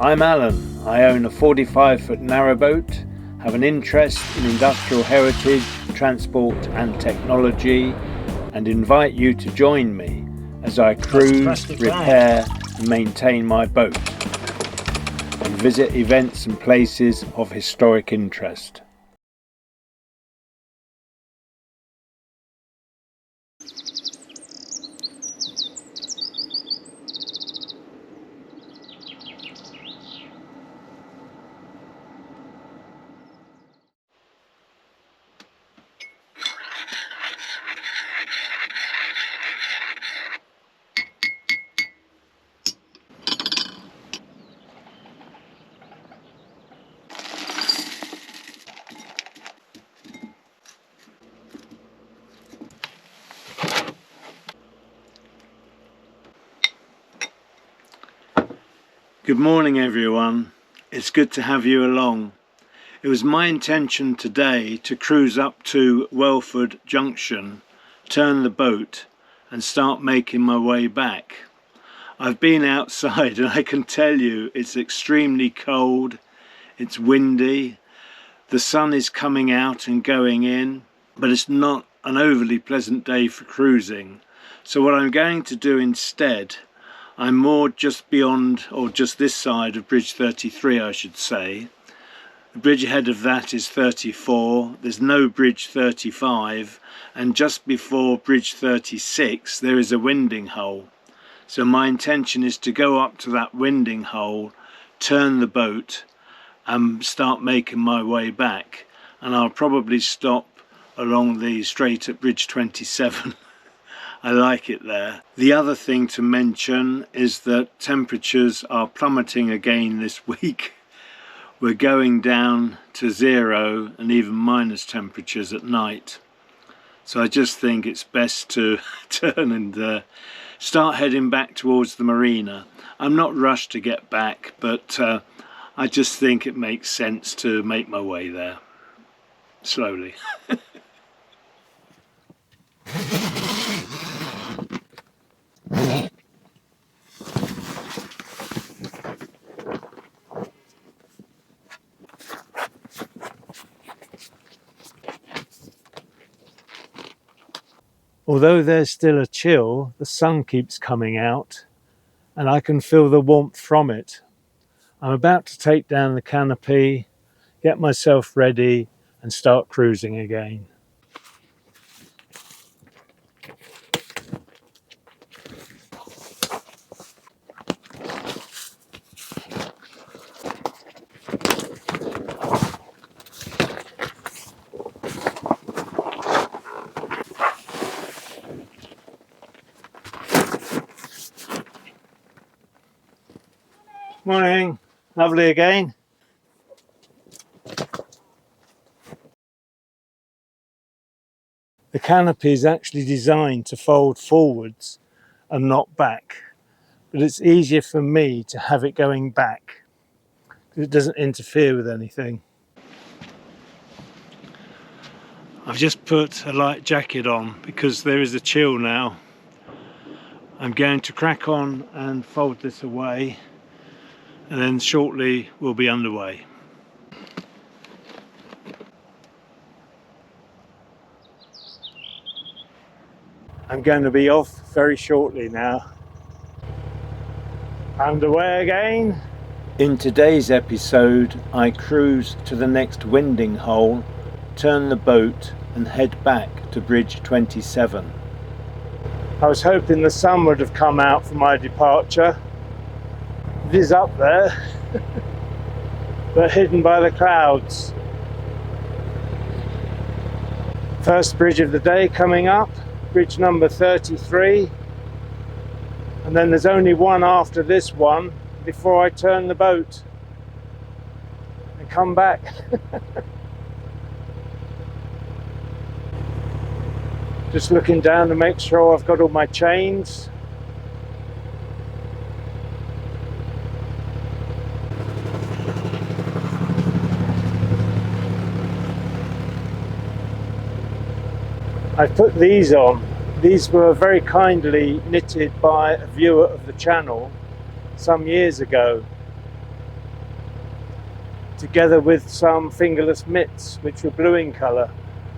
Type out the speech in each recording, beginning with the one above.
I'm Alan. I own a 45-foot narrowboat, have an interest in industrial heritage, transport and technology, and invite you to join me as I cruise, repair and maintain my boat, and visit events and places of historic interest. Good morning everyone, it's good to have you along. It was my intention today to cruise up to Welford Junction, turn the boat and start making my way back. I've been outside and I can tell you it's extremely cold, it's windy, the sun is coming out and going in, but it's not an overly pleasant day for cruising. So what I'm going to do instead, I'm more just beyond, or just this side of Bridge 33 I should say. The bridge ahead of that is 34, there's no Bridge 35, and just before Bridge 36 there is a winding hole. So my intention is to go up to that winding hole, turn the boat and start making my way back, and I'll probably stop along the straight at Bridge 27. I like it there. The other thing to mention is that temperatures are plummeting again this week. We're going down to 0 and even minus temperatures at night. So I just think it's best to turn and start heading back towards the marina. I'm not rushed to get back, but I just think it makes sense to make my way there slowly. Although there's still a chill, the sun keeps coming out and I can feel the warmth from it. I'm about to take down the canopy, get myself ready and start cruising again. Morning, lovely again. The canopy is actually designed to fold forwards and not back, but it's easier for me to have it going back because it doesn't interfere with anything. I've just put a light jacket on because there is a chill now. I'm going to crack on and fold this away, and then shortly we'll be underway. I'm going to be off very shortly now. Underway again. In today's episode, I cruise to the next winding hole, turn the boat and head back to Bridge 27. I was hoping the sun would have come out for my departure. It is up there, but hidden by the clouds. First bridge of the day coming up, bridge number 33. And then there's only one after this one before I turn the boat and come back. Just looking down to make sure I've got all my chains. I put these on. These were very kindly knitted by a viewer of the channel some years ago. together with some fingerless mitts which were blue in colour,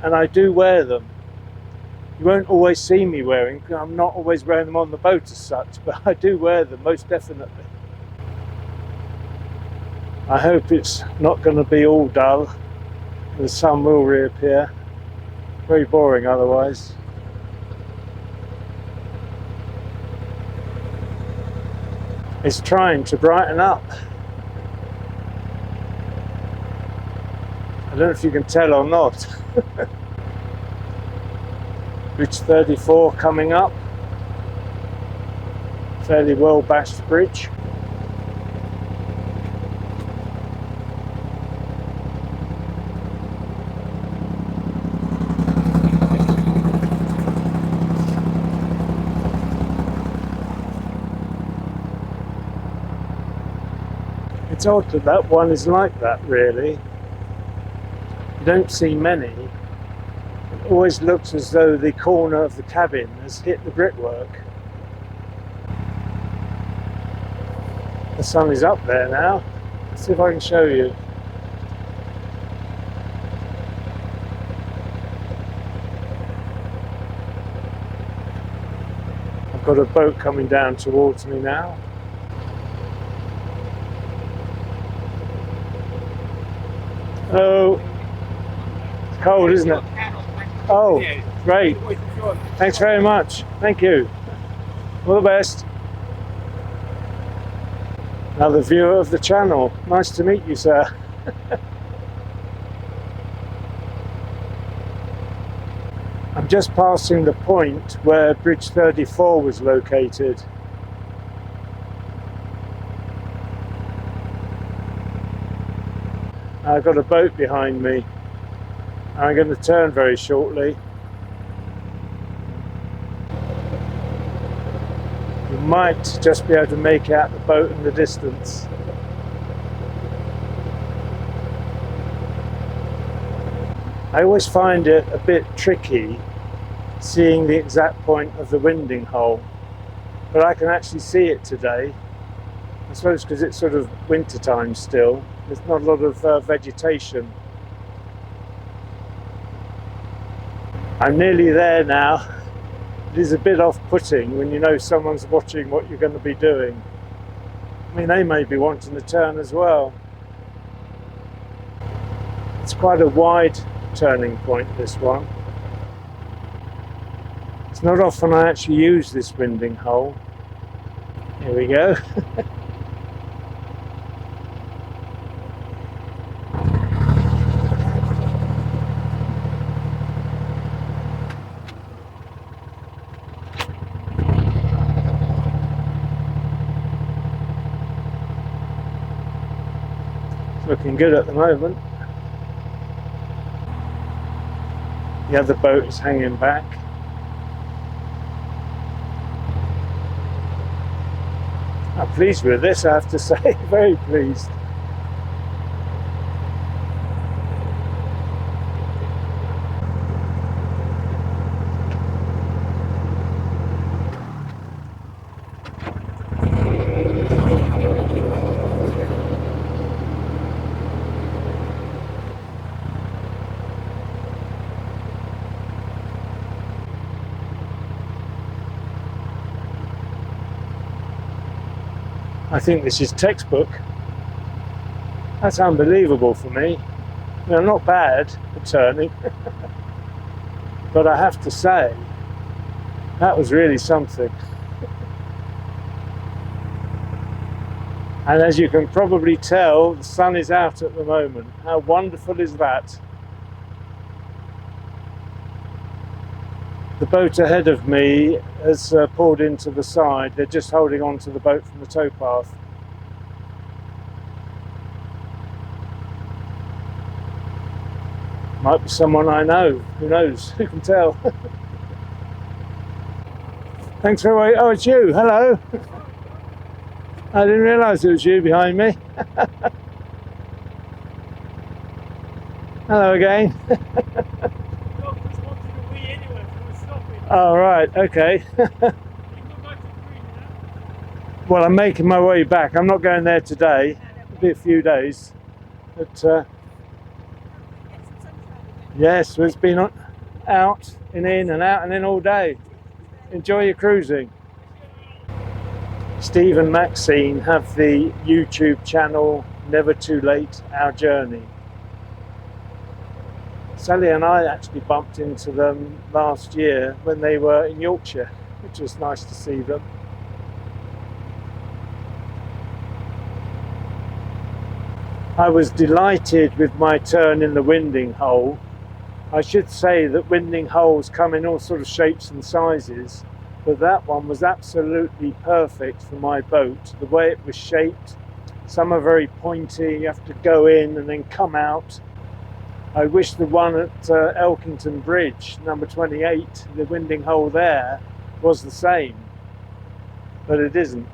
and I do wear them. You won't always see me wearing, because I'm not always wearing them on the boat as such, but I do wear them most definitely. I hope it's not going to be all dull. The sun will reappear. Very boring otherwise. It's trying to brighten up. I don't know if you can tell or not. Bridge 34 coming up. Fairly well bashed bridge. It's odd that that one is like that, really. You don't see many. It always looks as though the corner of the cabin has hit the brickwork. The sun is up there now. Let's see if I can show you. I've got a boat coming down towards me now. Hello. It's cold, isn't it? Oh, great. Thanks very much. Thank you. All the best. Another viewer of the channel. Nice to meet you, sir. I'm just passing the point where Bridge 34 was located. I've got a boat behind me. I'm going to turn very shortly. You might just be able to make out the boat in the distance. I always find it a bit tricky seeing the exact point of the winding hole, but I can actually see it today. I suppose because it's sort of winter time still. There's not a lot of vegetation. I'm nearly there now. It is a bit off-putting when you know someone's watching what you're going to be doing. I mean, they may be wanting to turn as well. It's quite a wide turning point, this one. It's not often I actually use this winding hole. Here we go. Looking good at the moment. The other boat is hanging back. I'm pleased with this, I have to say, very pleased. I think this is textbook. That's unbelievable for me. You know, not bad for turning, but I have to say, that was really something. And as you can probably tell, the sun is out at the moment. How wonderful is that? The boat ahead of me has pulled into the side. They're just holding on to the boat from the towpath. Might be someone I know. Who knows? Who can tell? Thanks for waiting. Oh, it's you. Hello. I didn't realise it was you behind me. Hello again. Oh, right, okay. Well, I'm making my way back. I'm not going there today. It'll be a few days. But yes, it's been out and in and out and in all day. Enjoy your cruising. Steve and Maxine have the YouTube channel Never Too Late, Our Journey. Sally and I actually bumped into them last year when they were in Yorkshire, which was nice to see them. I was delighted with my turn in the winding hole. I should say that winding holes come in all sort of shapes and sizes, but that one was absolutely perfect for my boat. The way it was shaped, some are very pointy, you have to go in and then come out. I wish the one at Elkington Bridge, number 28, the winding hole there, was the same, but it isn't.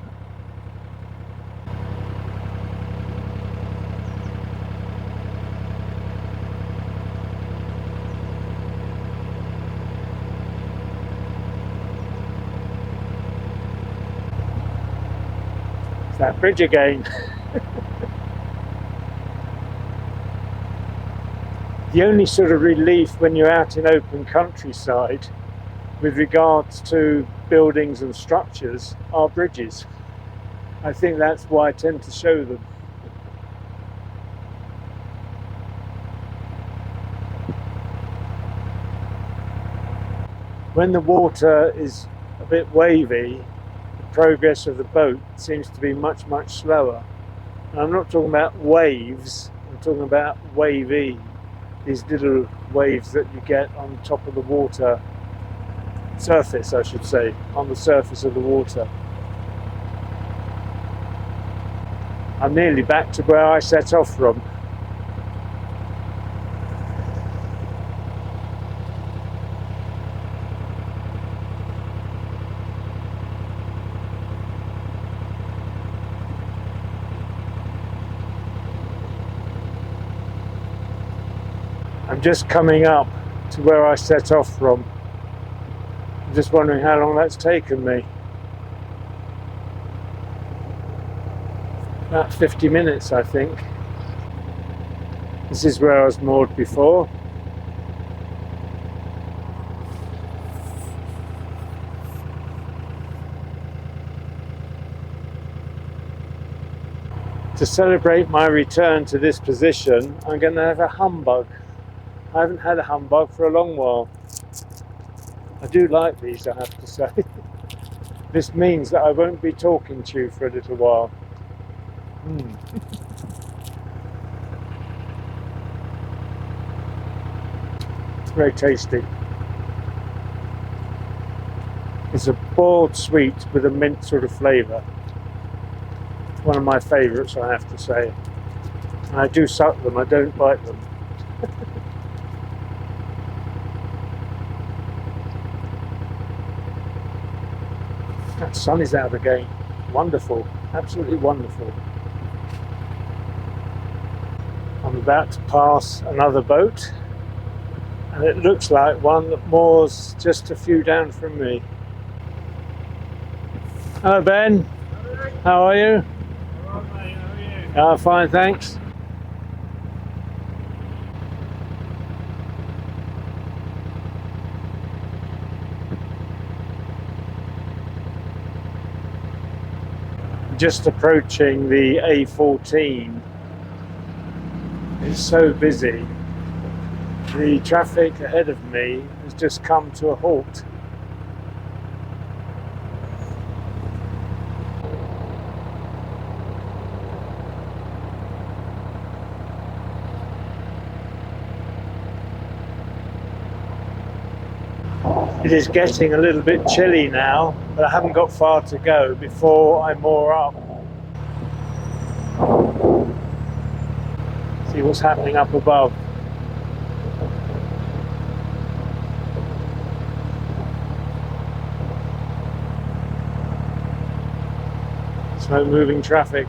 It's that bridge again. The only sort of relief when you're out in open countryside with regards to buildings and structures are bridges. I think that's why I tend to show them. When the water is a bit wavy, the progress of the boat seems to be much, much slower. And I'm not talking about waves, I'm talking about wavy. These little waves that you get on top of the water surface, I should say, on the surface of the water. I'm nearly back to where I set off from. I'm just coming up to where I set off from. I'm just wondering how long that's taken me. About 50 minutes, I think. This is where I was moored before. To celebrate my return to this position, I'm going to have a humbug. I haven't had a humbug for a long while. I do like these, I have to say. This means that I won't be talking to you for a little while. It's very tasty. It's a boiled sweet with a mint sort of flavour. It's one of my favourites, I have to say. And I do suck them, I don't bite them. That sun is out again. Wonderful, absolutely wonderful. I'm about to pass another boat, and it looks like one that moors just a few down from me. Hello Ben, how are you? All right, mate, how are you? Fine, thanks. Just approaching the A14. It's so busy. The traffic ahead of me has just come to a halt. It is getting a little bit chilly now, but I haven't got far to go before I moor up. See what's happening up above. Slow moving traffic.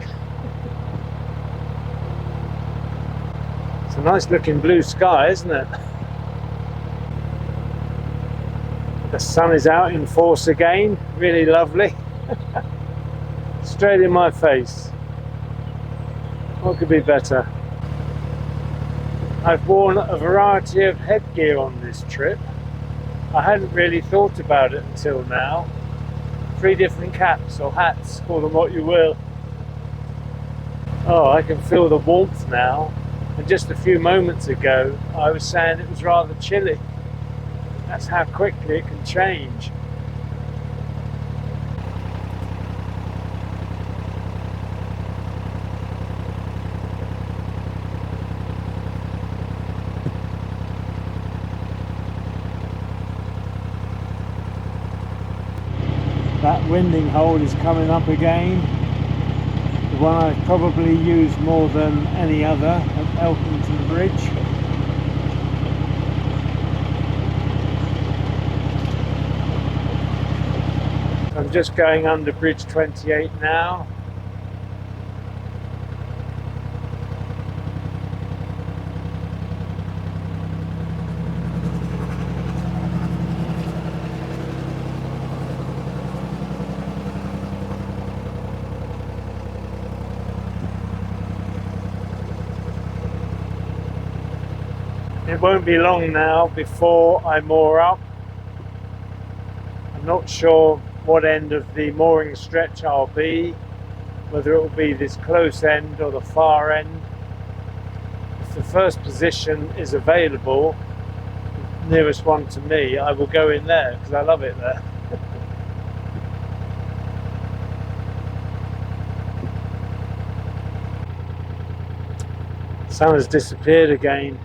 It's a nice looking blue sky, isn't it? The sun is out in force again, really lovely. Straight in my face. What could be better? I've worn a variety of headgear on this trip. I hadn't really thought about it until now. 3 different caps or hats, call them what you will. Oh, I can feel the warmth now. And just a few moments ago, I was saying it was rather chilly. That's how quickly it can change. That winding hole is coming up again. The one I've probably used more than any other at Elkington Bridge. I'm just going under Bridge 28 now. It won't be long now before I moor up. I'm not sure what end of the mooring stretch I'll be, whether it will be this close end or the far end. If the first position is available, the nearest one to me, I will go in there because I love it there. The sun has disappeared again.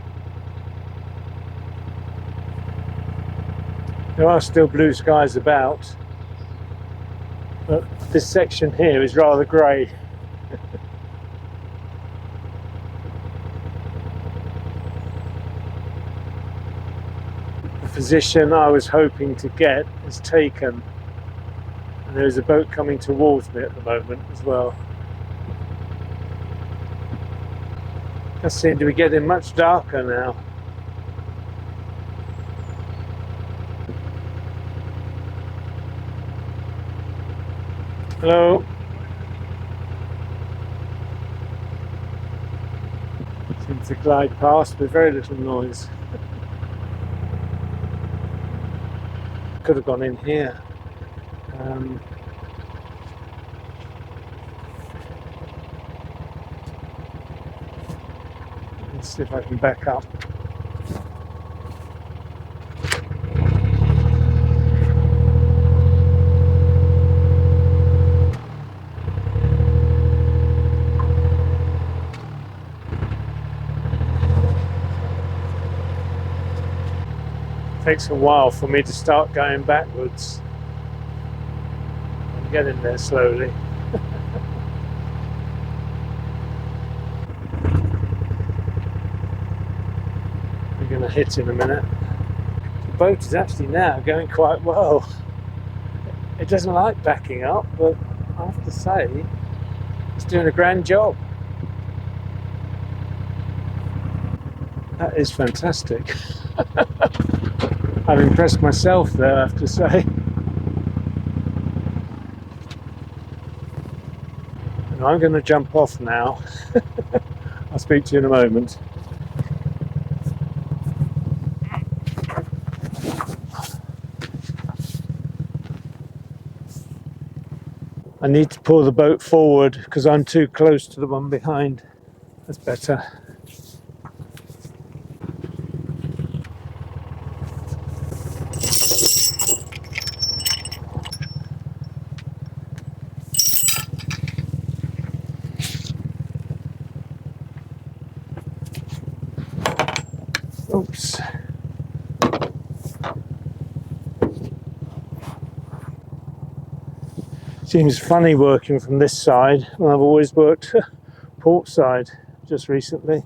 There are still blue skies about, but this section here is rather grey. The position I was hoping to get is taken, and there is a boat coming towards me at the moment as well. It does seem to be getting much darker now. Hello. Seems to glide past with very little noise. Could have gone in here. Let's see if I can back up. Takes a while for me to start going backwards. I'm getting there slowly. We're going to hit in a minute. The boat is actually now going quite well. It doesn't like backing up, but I have to say, it's doing a grand job. That is fantastic. I've impressed myself there, I have to say. And I'm going to jump off now. I'll speak to you in a moment. I need to pull the boat forward because I'm too close to the one behind. That's better. Oops. Seems funny working from this side when I've always worked port side just recently.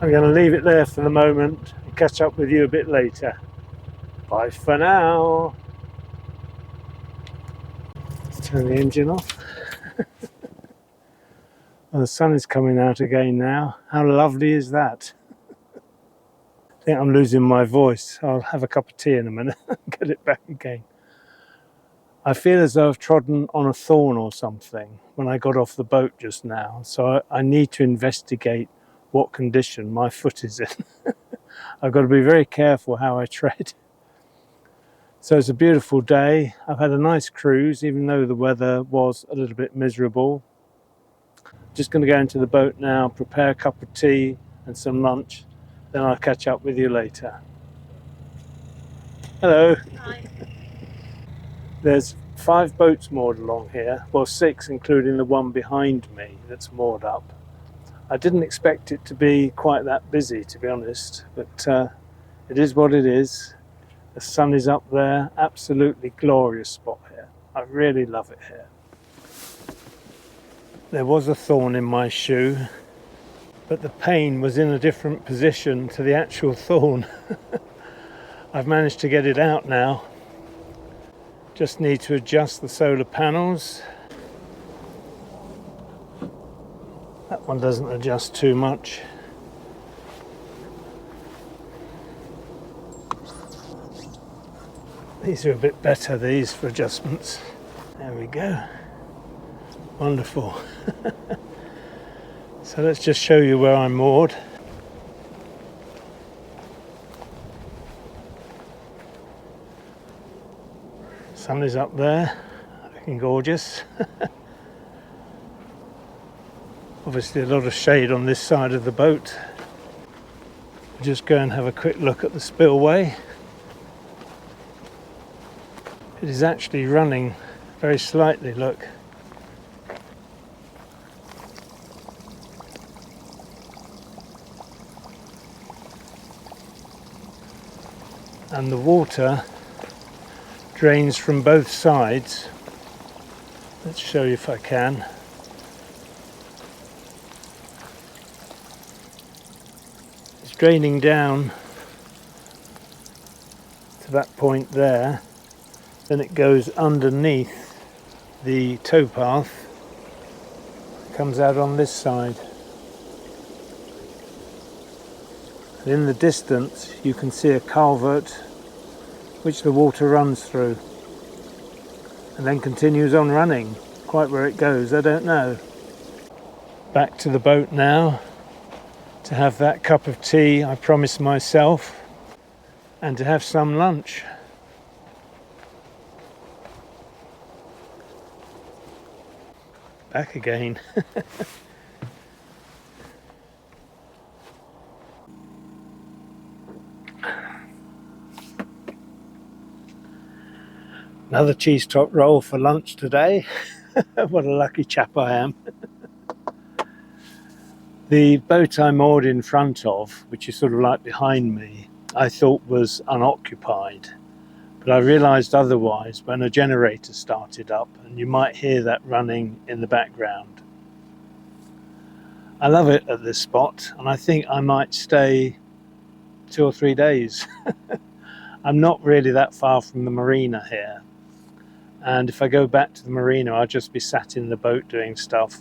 I'm going to leave it there for the moment and catch up with you a bit later. Bye for now. Let's turn the engine off. Well, the sun is coming out again now. How lovely is that? I think I'm losing my voice. I'll have a cup of tea in a minute and get it back again. I feel as though I've trodden on a thorn or something when I got off the boat just now, so I need to investigate what condition my foot is in. I've got to be very careful how I tread. So it's a beautiful day. I've had a nice cruise, even though the weather was a little bit miserable. Just going to go into the boat now, prepare a cup of tea and some lunch, then I'll catch up with you later. Hello. Hi. There's 5 boats moored along here, well 6 including the one behind me that's moored up. I didn't expect it to be quite that busy, to be honest, but it is what it is. The sun is up there, absolutely glorious spot here. I really love it here. There was a thorn in my shoe, but the pain was in a different position to the actual thorn. I've managed to get it out now. Just need to adjust the solar panels. That one doesn't adjust too much. These are a bit better, these, for adjustments. There we go. Wonderful. So let's just show you where I'm moored. Sun is up there, looking gorgeous. Obviously a lot of shade on this side of the boat. We'll just go and have a quick look at the spillway. It is actually running very slightly, look. And the water drains from both sides. Let's show you if I can. It's draining down to that point there, then it goes underneath the towpath, comes out on this side. And in the distance you can see a culvert which the water runs through and then continues on running. Quite where it goes, I don't know. Back to the boat now to have that cup of tea I promised myself and to have some lunch. Back again. Another cheese top roll for lunch today. What a lucky chap I am. The boat I moored in front of, which is sort of like behind me, I thought was unoccupied. But I realised otherwise when a generator started up, and you might hear that running in the background. I love it at this spot, and I think I might stay 2 or 3 days. I'm not really that far from the marina here. And if I go back to the marina, I'll just be sat in the boat doing stuff.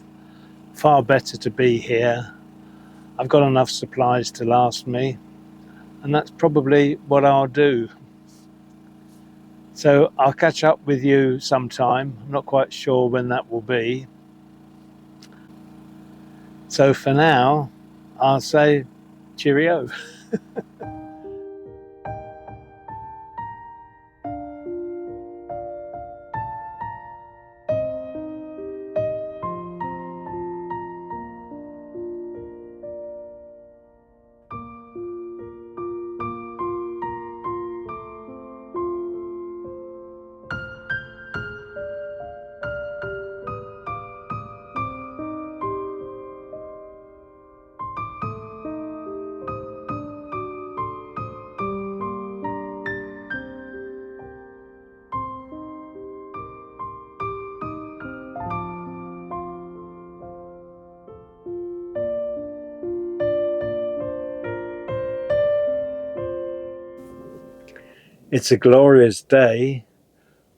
Far better to be here. I've got enough supplies to last me, and that's probably what I'll do. So I'll catch up with you sometime. I'm not quite sure when that will be. So for now, I'll say cheerio. It's a glorious day.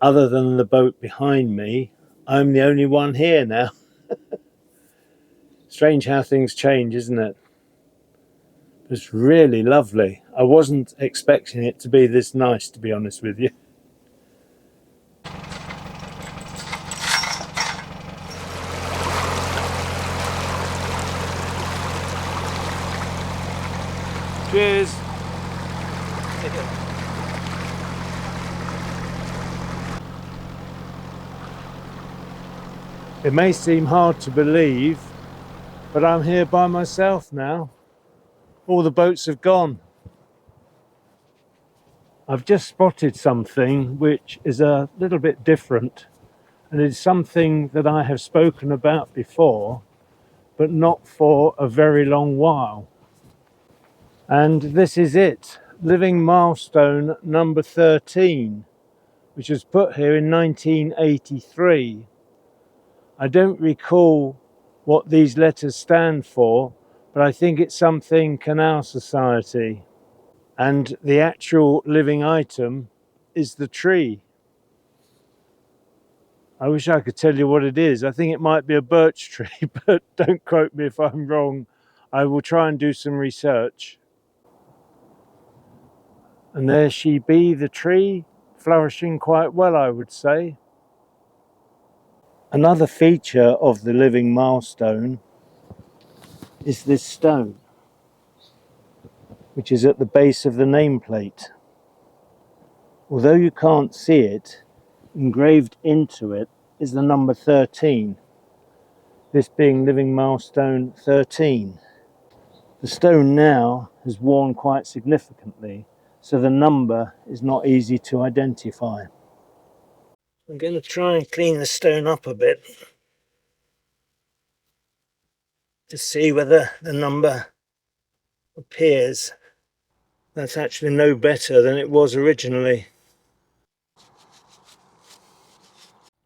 Other than the boat behind me, I'm the only one here now. Strange how things change, isn't it? It's really lovely. I wasn't expecting it to be this nice, to be honest with you. Cheers. It may seem hard to believe, but I'm here by myself now. All the boats have gone. I've just spotted something which is a little bit different, and it's something that I have spoken about before, but not for a very long while. And this is it, Living Milestone number 13, which was put here in 1983. I don't recall what these letters stand for, but I think it's something Canal Society. And the actual living item is the tree. I wish I could tell you what it is. I think it might be a birch tree, but don't quote me if I'm wrong. I will try and do some research. And there she be, the tree, flourishing quite well, I would say. Another feature of the Living Milestone is this stone, which is at the base of the nameplate. Although you can't see it, engraved into it is the number 13, this being Living Milestone 13. The stone now has worn quite significantly, so the number is not easy to identify. I'm going to try and clean the stone up a bit to see whether the number appears. That's actually no better than it was originally.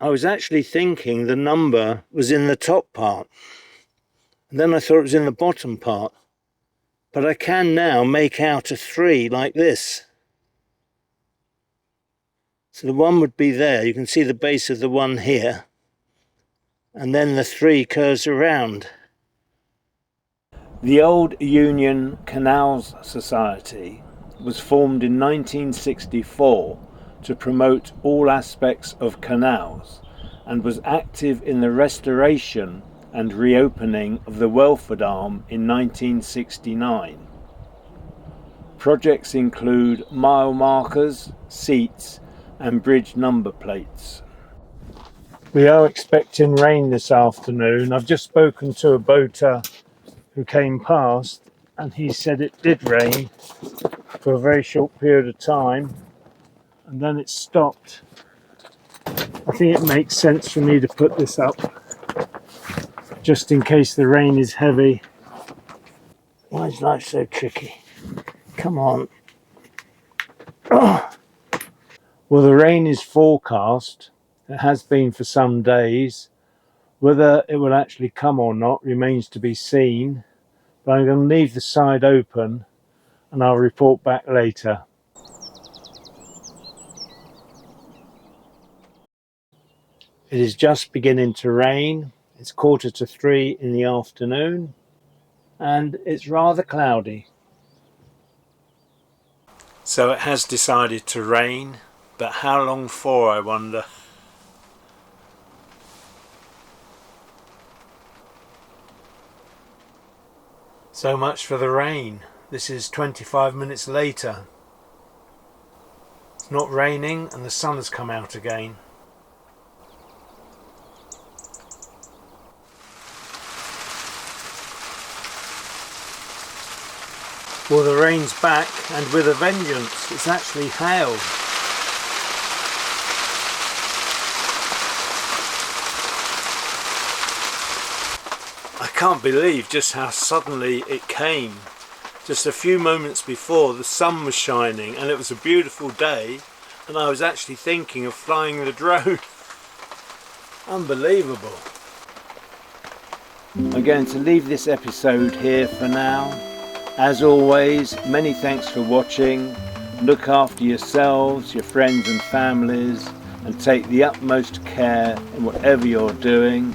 I was actually thinking the number was in the top part, and then I thought it was in the bottom part, but I can now make out a 3 like this. So the 1 would be there, you can see the base of the 1 here, and then the 3 curves around. The Old Union Canals Society was formed in 1964 to promote all aspects of canals, and was active in the restoration and reopening of the Welford Arm in 1969. Projects include mile markers, seats and bridge number plates. We are expecting rain this afternoon. I've just spoken to a boater who came past, and he said it did rain for a very short period of time, and then it stopped. I think it makes sense for me to put this up just in case the rain is heavy. Why is life so tricky? Come on. Oh. Well, the rain is forecast. It has been for some days. Whether it will actually come or not remains to be seen, but I'm going to leave the side open and I'll report back later. It is just beginning to rain. It's 2:45 in the afternoon and it's rather cloudy. So it has decided to rain, but how long for, I wonder? So much for the rain. This is 25 minutes later. It's not raining and the sun has come out again. Well, the rain's back, and with a vengeance. It's actually hail. I can't believe just how suddenly it came. Just a few moments before, the sun was shining and it was a beautiful day, and I was actually thinking of flying the drone. Unbelievable. I'm going to leave this episode here for now. As always, many thanks for watching. Look after yourselves, your friends and families, and take the utmost care in whatever you're doing.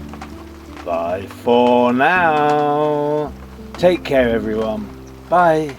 Bye for now. Take care, everyone. Bye.